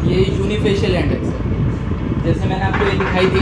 ये यूनिफेशियल इंडेक्स है। जैसे मैंने आपको ये दिखाई थी,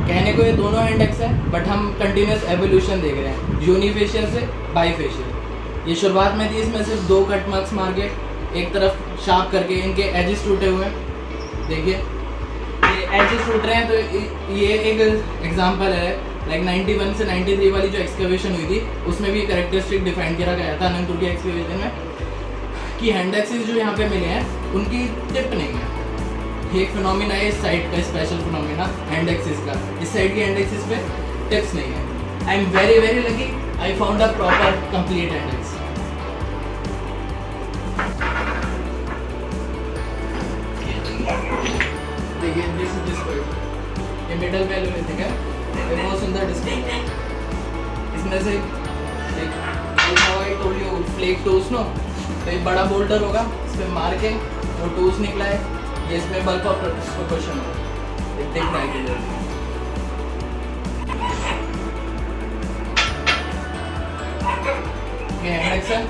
कहने को ये दोनों इंडेक्स है, बट हम कंटिन्यूस एवोल्यूशन देख रहे हैं यूनिफेशियल से बाईफेशियल। ये शुरुआत में थी, इसमें सिर्फ 2 कट मार्क्स मार के एक तरफ शार्प करके इनके एजेस टूटे हुए हैं। देखिए ये एजेस टूट रहे हैं, तो ये एक एग्जांपल है। लाइक 91 से 93 वाली जो एक्सकवेशन हुई थी, उसमें भी कैरेक्टरिस्टिक डिफाइन किया गया था अनंतपुर की एक्सकवेशन में, कि हैंडेक्सिस जो यहाँ पे मिले हैं उनकी टिप नहीं है। ये एक फिनोमिना है इस साइड का, स्पेशल फिनोमिना हैंडेक्सिस का। इस साइड की हैंडेक्सिस पे टिप्स नहीं है। I am very very lucky, I found a proper complete handaxe. देखिए दिस इज डिस्क, ये मिडल पैलोलिथिक है, ये बहुत सुंदर डिस्क है। इसमें से एक I told you flake tools no, तो ये बड़ा बोल्डर होगा, इस पर मार के वो टूल्स निकला है, ये इसमें बल्क ऑफ प्रोपोर्शन है, ये दिख रहा है कि ये हैंडेक्स है,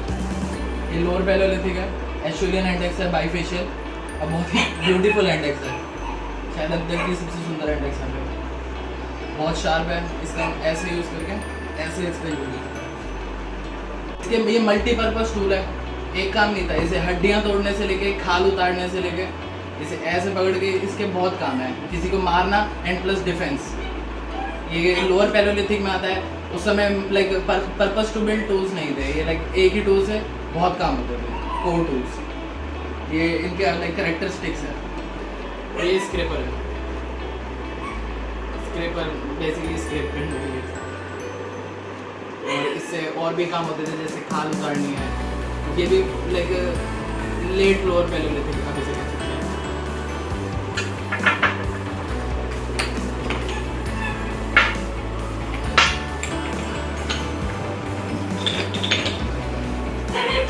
ये लोअर पैलोलिथिक है, एस्ट्रेलियन हैंडेक्स है बाईफेशियल, और बहुत ही ब्यूटीफुल हैंडेक्स है, शायद अब तक की सबसे सुंदर हैंडेक्स है। बहुत शार्प है, इसका हम ऐसे यूज़ करके ऐसे इसका यूज करते हैं। इसके ये मल्टीपर्पज़ टूल है, एक काम नहीं था, इसे हड्डियाँ तोड़ने से लेके खाल उतारने से लेके इसे ऐसे पकड़ के इसके बहुत काम है, किसी को मारना एंड प्लस डिफेंस। ये लोअर पैलोलिथिक में आता है, उस समय like purpose to build tools नहीं थे, ये लाइक एक ही टूल से बहुत काम होते थे, कोर टूल्स। ये इनके लाइक कैरेक्टरिस्टिक्स है। ये स्क्रैपर है, स्क्रैपर बेसिकली स्क्रैप प्रिंट होती है, और इससे और भी काम होते थे, जैसे खाल उतारनी है। ये भी लाइक लेट लोअर पैलोलिथिक का बेसिक है।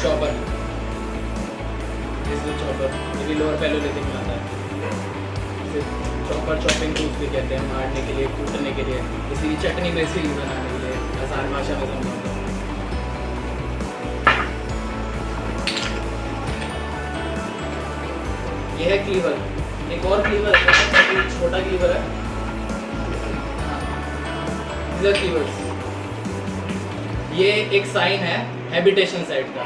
चॉपर, चॉपर ये भी लोअर पैलोलिथिक में आता है। इसे चॉपर चॉपिंग टूल्स भी कहते हैं, मारने के लिए, कूटने के लिए, इसी चटनी बेसिकली बनाने के लिए, आसान भाषा में समझाता हूँ। ये है क्लीवर, एक और क्लीवर है, छोटा क्लीवर है। क्लीवर्स, ये एक साइन है हैबिटेशन साइट का।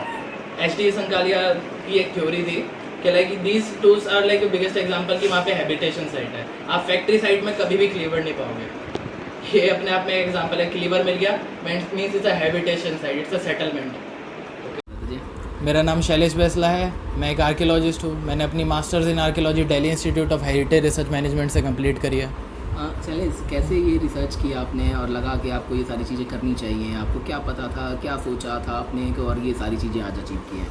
एच.डी. संकालिया की एक थ्योरी थी कि like these tools are like biggest example कि वहाँ पे हैबिटेशन साइट है। आप फैक्ट्री साइट में कभी भी क्लीवर नहीं पाओगे। ये अपने आप में एग्जांपल है, क्लीवर मिल गया means it's a habitation site, it's a settlement. मेरा नाम शैलेश बैसला है, मैं एक आर्कियोलॉजिस्ट हूँ। मैंने अपनी masters in archaeology Delhi institute of heritage research management से कंप्लीट करी है। शैलेश, कैसे ये रिसर्च किया आपने और लगा कि आपको ये सारी चीज़ें करनी चाहिए? आपको क्या पता था, क्या सोचा था आपने कि और ये सारी चीज़ें आज अचीव की हैं?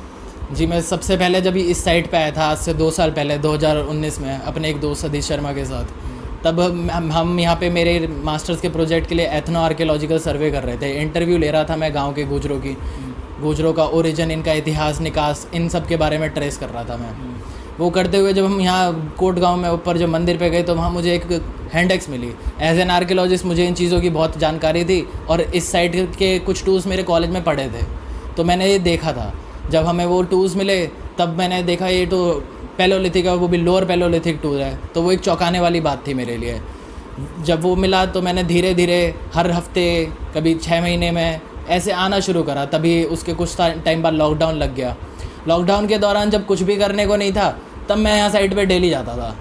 जी, मैं सबसे पहले जब इस साइट पे आया था आज से 2 साल पहले 2019 में अपने एक दोस्त सतीश शर्मा के साथ, तब हम यहाँ पे मेरे मास्टर्स के प्रोजेक्ट के लिए एथनो आर्कियोलॉजिकल सर्वे कर रहे थे। इंटरव्यू ले रहा था मैं गाँव के गुजरों का ओरिजिन, इनका इतिहास, निकास, इन सब के बारे में ट्रेस कर रहा था मैं। वो करते हुए जब हम यहाँ कोट गांव में ऊपर जब मंदिर पे गए तो वहाँ मुझे एक हैंडेक्स मिली। एज एन आर्कियोलॉजिस्ट मुझे इन चीज़ों की बहुत जानकारी थी और इस साइट के कुछ टूल्स मेरे कॉलेज में पढ़े थे, तो मैंने ये देखा था। जब हमें वो टूल्स मिले तब मैंने देखा ये तो पैलोलिथिक है, वो भी लोअर पैलोलिथिक टूल है, तो वो एक चौंकाने वाली बात थी मेरे लिए। जब वो मिला तो मैंने धीरे धीरे हर हफ्ते, कभी 6 महीने में ऐसे आना शुरू करा। तभी उसके कुछ टाइम बाद लॉकडाउन लग गया। लॉकडाउन के दौरान जब कुछ भी करने को नहीं था तब मैं यहाँ साइट पे डेली जाता था।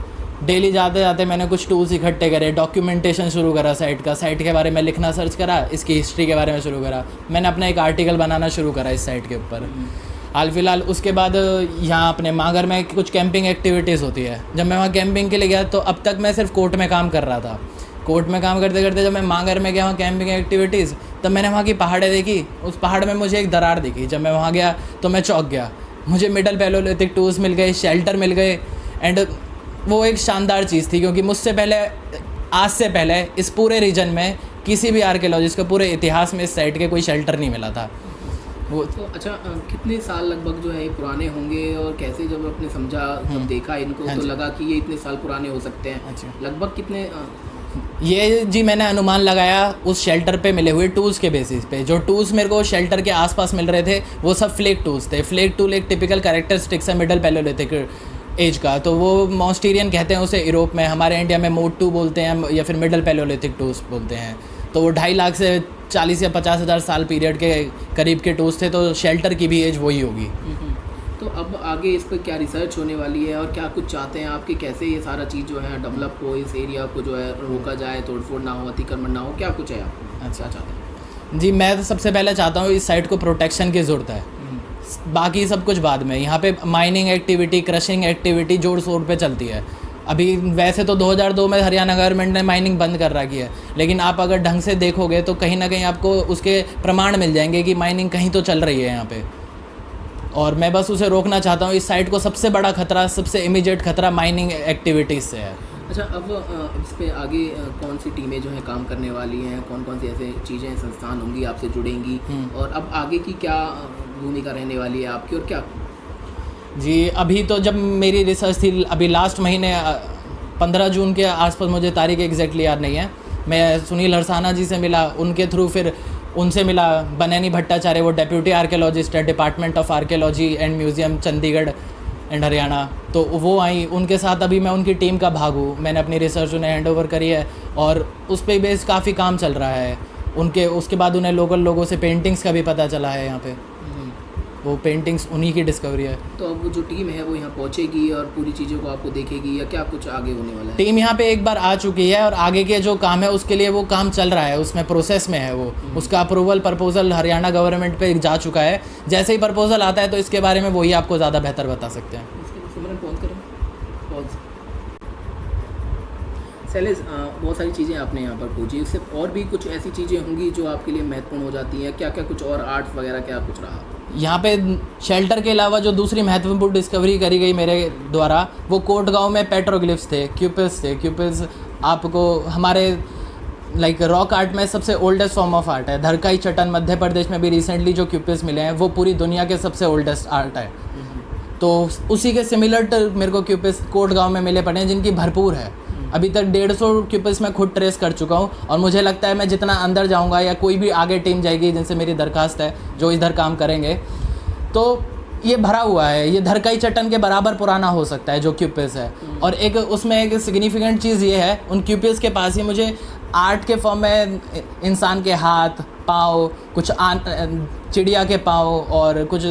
डेली जाते जाते मैंने कुछ टूल्स इकट्ठे करे, डॉक्यूमेंटेशन शुरू करा साइट का, साइट के बारे में लिखना सर्च करा, इसकी हिस्ट्री के बारे में शुरू करा। मैंने अपना एक आर्टिकल बनाना शुरू करा इस साइट के ऊपर। हाल फिलहाल उसके बाद यहाँ अपने मांगर में कुछ कैंपिंग एक्टिविटीज़ होती है। जब मैं वहाँ कैंपिंग के लिए गया तो अब तक मैं सिर्फ कोर्ट में काम कर रहा था। कोर्ट में काम करते करते जब मैं मांगर में गया वहाँ कैंपिंग एक्टिविटीज़, तब मैंने वहाँ की पहाड़ें देखी। उस पहाड़ में मुझे एक दरार दिखी। जब मैं वहाँ गया तो मैं चौंक गया। मुझे मिडल पैलोलिथिक टूल्स मिल गए, शेल्टर मिल गए, एंड वो एक शानदार चीज़ थी क्योंकि मुझसे पहले, आज से पहले इस पूरे रीजन में किसी भी आर्कियोलॉजिस्ट को पूरे इतिहास में इस साइट के कोई शेल्टर नहीं मिला था। वो तो अच्छा, कितने साल लगभग जो है ये पुराने होंगे और कैसे जब आपने समझा, जब देखा इनको तो लगा कि ये इतने साल पुराने हो सकते हैं? अच्छा, लगभग कितने? ये जी मैंने अनुमान लगाया उस शेल्टर पे मिले हुए टूल्स के बेसिस पे। जो टूल्स मेरे को शेल्टर के आसपास मिल रहे थे वो सब फ्लेक टूल्स थे। फ्लेक टूल एक टिपिकल कैरेक्टरिस्टिक्स है मिडल पैलोलिथिक एज का, तो वो मॉन्स्टीरियन कहते हैं उसे यूरोप में, हमारे इंडिया में मोड 2 बोलते हैं या फिर मिडल पैलियोलिथिक टूल्स बोलते हैं। तो वो 2.5 लाख से 40 या 50 हज़ार साल पीरियड के करीब के टूल्स थे, तो शेल्टर की भी एज वही होगी। तो अब आगे इस पर क्या रिसर्च होने वाली है और क्या कुछ चाहते हैं आपके, कैसे ये सारा चीज़ जो है डेवलप हो, इस एरिया को जो है रोका जाए, तोड़फोड़ ना हो, अतिक्रमण ना हो, क्या कुछ है आपको? अच्छा, चाहते हैं जी, मैं तो सबसे पहले चाहता हूँ इस साइट को प्रोटेक्शन की ज़रूरत है, बाकी सब कुछ बाद में। यहाँ पे माइनिंग एक्टिविटी, क्रशिंग एक्टिविटी जोर शोर पे चलती है। अभी वैसे तो 2002 में हरियाणा गवर्नमेंट ने माइनिंग बंद कर रखी है, लेकिन आप अगर ढंग से देखोगे तो कहीं ना कहीं आपको उसके प्रमाण मिल जाएंगे कि माइनिंग कहीं तो चल रही है यहाँ पे। और मैं बस उसे रोकना चाहता हूँ। इस साइट को सबसे बड़ा खतरा, सबसे इमीडिएट खतरा माइनिंग एक्टिविटीज़ से है। अच्छा, अब इस पे आगे कौन सी टीमें जो हैं काम करने वाली हैं, कौन कौन सी ऐसे चीज़ें, संस्थान होंगी आपसे जुड़ेंगी, और अब आगे की क्या भूमिका रहने वाली है आपकी, और क्या? जी, अभी तो जब मेरी रिसर्च थी, अभी लास्ट महीने 15 जून के आसपास, मुझे तारीख एग्जैक्टली याद नहीं है, मैं सुनील हरसाना जी से मिला, उनके थ्रू फिर उनसे मिला बनैनी भट्टाचार्य, वो डेप्यूटी आर्कियोलॉजिस्ट है department of archaeology and museum Chandigarh and Haryana. तो वो आई, उनके साथ अभी मैं उनकी टीम का भाग हूँ। मैंने अपनी रिसर्च उन्हें हैंड ओवर करी है और उस पर बेस काफ़ी काम चल रहा है उनके। उसके बाद उन्हें लोकल लोगों से पेंटिंग्स का भी पता चला है यहाँ पे, वो पेंटिंग्स उन्हीं की डिस्कवरी है। तो अब वो जो टीम है वो यहाँ पहुँचेगी और पूरी चीज़ों को आपको देखेगी, या क्या कुछ आगे होने वाला है? टीम यहाँ पे एक बार आ चुकी है और आगे के जो काम है उसके लिए वो काम चल रहा है, उसमें प्रोसेस में है वो। उसका अप्रूवल प्रपोजल हरियाणा गवर्नमेंट पे जा चुका है। जैसे ही प्रपोजल आता है तो इसके बारे में वही आपको ज़्यादा बेहतर बता सकते हैं। शैलेश, बहुत सारी चीज़ें आपने यहाँ पर खोजी, उससे और भी कुछ ऐसी चीज़ें होंगी जो आपके लिए महत्वपूर्ण हो जाती हैं, क्या क्या कुछ और आर्ट्स वगैरह क्या कुछ रहा? यहाँ पे शेल्टर के अलावा जो दूसरी महत्वपूर्ण डिस्कवरी करी गई मेरे द्वारा, वो कोट गाँव में पेट्रोग्लिफ्स थे, क्यूपिस थे। क्यूपिस आपको हमारे लाइक रॉक आर्ट में सबसे ओल्डेस्ट फॉर्म ऑफ आर्ट है। धरकाई चट्टान मध्य प्रदेश में भी रिसेंटली जो क्यूपिस मिले हैं वो पूरी दुनिया के सबसे ओल्डेस्ट आर्ट है। तो उसी के सिमिलर मेरे को क्यूपिस कोट गाँव में मिले पड़े हैं, जिनकी भरपूर है। अभी तक 150 क्यूपिस मैं खुद ट्रेस कर चुका हूँ और मुझे लगता है मैं जितना अंदर जाऊँगा या कोई भी आगे टीम जाएगी जिनसे मेरी दरखास्त है जो इधर काम करेंगे, तो ये भरा हुआ है। ये धरकाई चट्टान के बराबर पुराना हो सकता है जो क्यूपिस है। और एक उसमें एक सिग्निफिकेंट चीज़ ये है, उन क्यूपिस के पास ही मुझे आर्ट के फॉर्म में इंसान के हाथ, पाँव, कुछ चिड़िया के पाँव और कुछ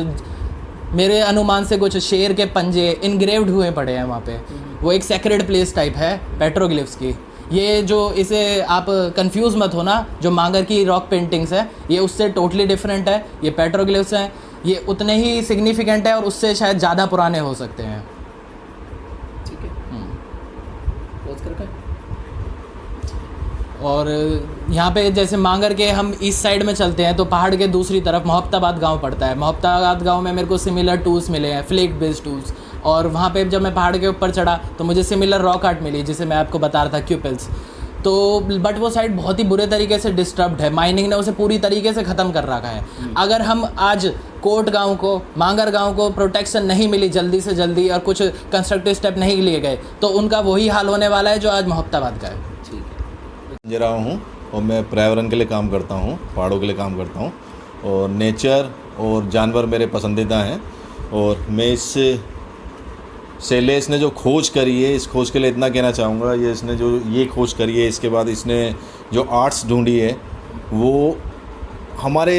मेरे अनुमान से कुछ शेर के पंजे इनग्रेव्ड हुए पड़े हैं वहाँ पे। वो एक सेक्रेड प्लेस टाइप है पेट्रोग्लिफ्स की। ये जो इसे आप कंफ्यूज मत होना, जो मांगर की रॉक पेंटिंग्स है ये उससे टोटली डिफरेंट है। ये पेट्रोग्लिफ्स हैं, ये उतने ही सिग्निफिकेंट है और उससे शायद ज़्यादा पुराने हो सकते हैं। ठीक है, पॉज करके। और यहाँ पे जैसे मांगर के हम ईस्ट साइड में चलते हैं तो पहाड़ के दूसरी तरफ मोहब्बताबाद गांव पड़ता है। मोहब्बताबाद गांव में मेरे को सिमिलर टूल्स मिले हैं, फ्लेक बेस्ड टूल्स। और वहाँ पे जब मैं पहाड़ के ऊपर चढ़ा तो मुझे सिमिलर रॉक आर्ट मिली, जिसे मैं आपको बता रहा था क्यूपिल्स। तो बट वो साइड बहुत ही बुरे तरीके से डिस्टर्ब्ड है, माइनिंग ने उसे पूरी तरीके से ख़त्म कर रखा है। अगर हम आज कोट गांव को, मांगर गांव को प्रोटेक्शन नहीं मिली जल्दी से जल्दी और कुछ कंस्ट्रक्टिव स्टेप नहीं लिए गए तो उनका वही हाल होने वाला है जो आज मोहब्बताबाद का है। ठीक है, जरा हूँ और मैं पर्यावरण के लिए काम करता हूँ, पहाड़ों के लिए काम करता हूँ और नेचर और जानवर मेरे पसंदीदा हैं। और मैं इस शैलेश ने जो खोज करी है, इस खोज के लिए इतना कहना चाहूँगा, ये इसने जो ये खोज करी है, इसके बाद इसने जो आर्ट्स ढूंढी है वो हमारे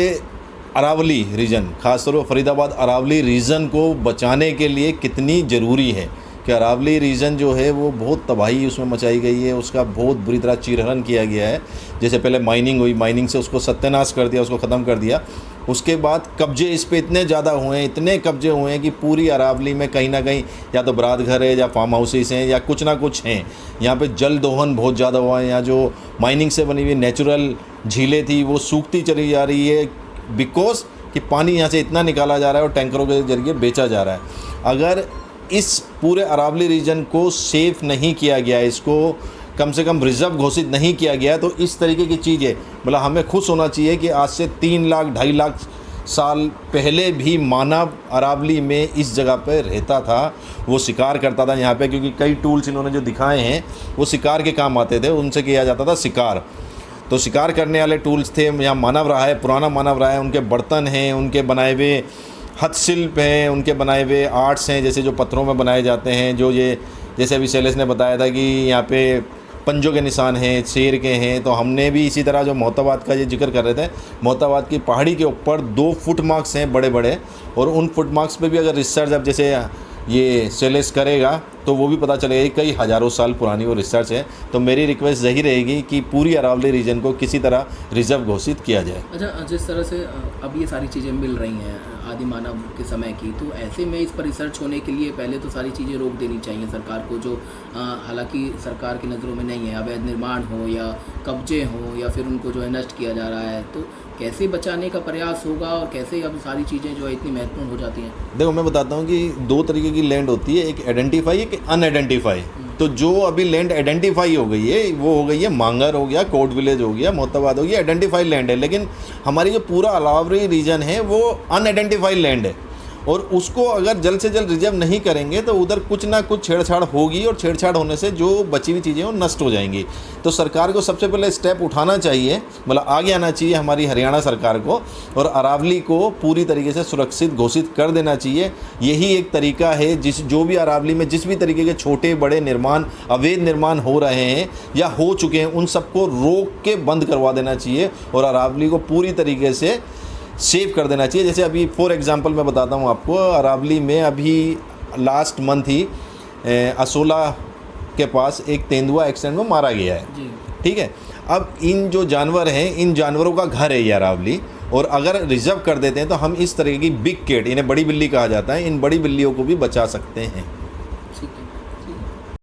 अरावली रीजन, ख़ासतौर पर फरीदाबाद अरावली रीजन को बचाने के लिए कितनी ज़रूरी है कि अरावली रीजन जो है वो बहुत तबाही उसमें मचाई गई है, उसका बहुत बुरी तरह चीरहरण किया गया है। जैसे पहले माइनिंग हुई, माइनिंग से उसको सत्यानाश कर दिया, उसको ख़त्म कर दिया। उसके बाद कब्जे इस पे इतने ज़्यादा हुए हैं, इतने कब्जे हुए हैं कि पूरी अरावली में कहीं ना कहीं या तो बरात घर है या फार्म हाउसेस हैं या कुछ ना कुछ हैं। यहाँ पे जल दोहन बहुत ज़्यादा हुआ है। यहाँ जो माइनिंग से बनी हुई नेचुरल झीलें थी वो सूखती चली जा रही है, बिकॉज कि पानी यहाँ से इतना निकाला जा रहा है और टैंकरों के जरिए बेचा जा रहा है। अगर इस पूरे अरावली रीजन को सेफ नहीं किया गया, इसको कम से कम रिजर्व घोषित नहीं किया गया, तो इस तरीके की चीज़ें मतलब हमें खुश होना चाहिए कि आज से 3 लाख 2.5 लाख साल पहले भी मानव अरावली में इस जगह पर रहता था, वो शिकार करता था यहाँ पे। क्योंकि कई टूल्स इन्होंने जो दिखाए हैं वो शिकार के काम आते थे, उनसे किया जाता था शिकार। तो शिकार करने वाले टूल्स थे, यहाँ मानव रहा है, पुराना मानव रहा है, उनके बर्तन हैं, उनके बनाए हुए हस्तशिल्प हैं, उनके बनाए हुए आर्ट्स हैं, जैसे जो पत्थरों में बनाए जाते हैं, जो ये जैसे अभी शैलेश ने बताया था कि यहाँ पे पंजों के निशान हैं, शेर के हैं, तो हमने भी इसी तरह जो मोहताबाद का ये जिक्र कर रहे थे, मोहताबाद की पहाड़ी के ऊपर 2 फुट मार्क्स हैं बड़े बड़े, और उन फुट मार्क्स पे भी अगर रिसर्च अब जैसे ये शैलेश करेगा तो वो भी पता चलेगा कि कई हज़ारों साल पुरानी वो रिसर्च है। तो मेरी रिक्वेस्ट यही रहेगी कि पूरी अरावली रीजन को किसी तरह रिजर्व घोषित किया जाए। अच्छा, जिस तरह से अब ये सारी चीज़ें मिल रही हैं आदि मानव के समय की, तो ऐसे में इस पर रिसर्च होने के लिए पहले तो सारी चीज़ें रोक देनी चाहिए सरकार को, जो हालांकि सरकार की नज़रों में नहीं है। अवैध निर्माण हो या कब्जे हो या फिर उनको जो है नष्ट किया जा रहा है, तो कैसे बचाने का प्रयास होगा और कैसे अब सारी चीज़ें जो है इतनी महत्वपूर्ण हो जाती हैं? देखो, मैं बताता हूँ कि 2 तरीके की लैंड होती है, एक आइडेंटिफाई, एक अनआइडेंटिफाई। तो जो अभी लैंड आइडेंटिफाई हो गई है वो हो गई है मांगर हो गया, कोट विलेज हो गया, मोहताबाद हो गया, आइडेंटिफाइड लैंड है। लेकिन हमारी जो पूरा अरावली रीजन है वो अनआइडेंटिफाइड लैंड है, और उसको अगर जल्द से जल्द रिजर्व नहीं करेंगे तो उधर कुछ ना कुछ छेड़छाड़ होगी, और छेड़छाड़ होने से जो बची हुई चीज़ें वो नष्ट हो जाएंगी। तो सरकार को सबसे पहले स्टेप उठाना चाहिए, मतलब आगे आना चाहिए हमारी हरियाणा सरकार को, और अरावली को पूरी तरीके से सुरक्षित घोषित कर देना चाहिए। यही एक तरीका है जो भी अरावली में जिस भी तरीके के छोटे बड़े निर्माण, अवैध निर्माण हो रहे हैं या हो चुके हैं, उन सबको रोक के बंद करवा देना चाहिए और अरावली को पूरी तरीके से सेव कर देना चाहिए। जैसे अभी फॉर एग्जांपल मैं बताता हूँ आपको, अरावली में अभी लास्ट मंथ ही असोला के पास एक तेंदुआ एक्सीडेंट में मारा गया है, ठीक है। अब इन जो जानवर हैं, इन जानवरों का घर है ये अरावली, और अगर रिजर्व कर देते हैं तो हम इस तरह की बिग कैट, इन्हें बड़ी बिल्ली कहा जाता है, इन बड़ी बिल्लियों को भी बचा सकते हैं।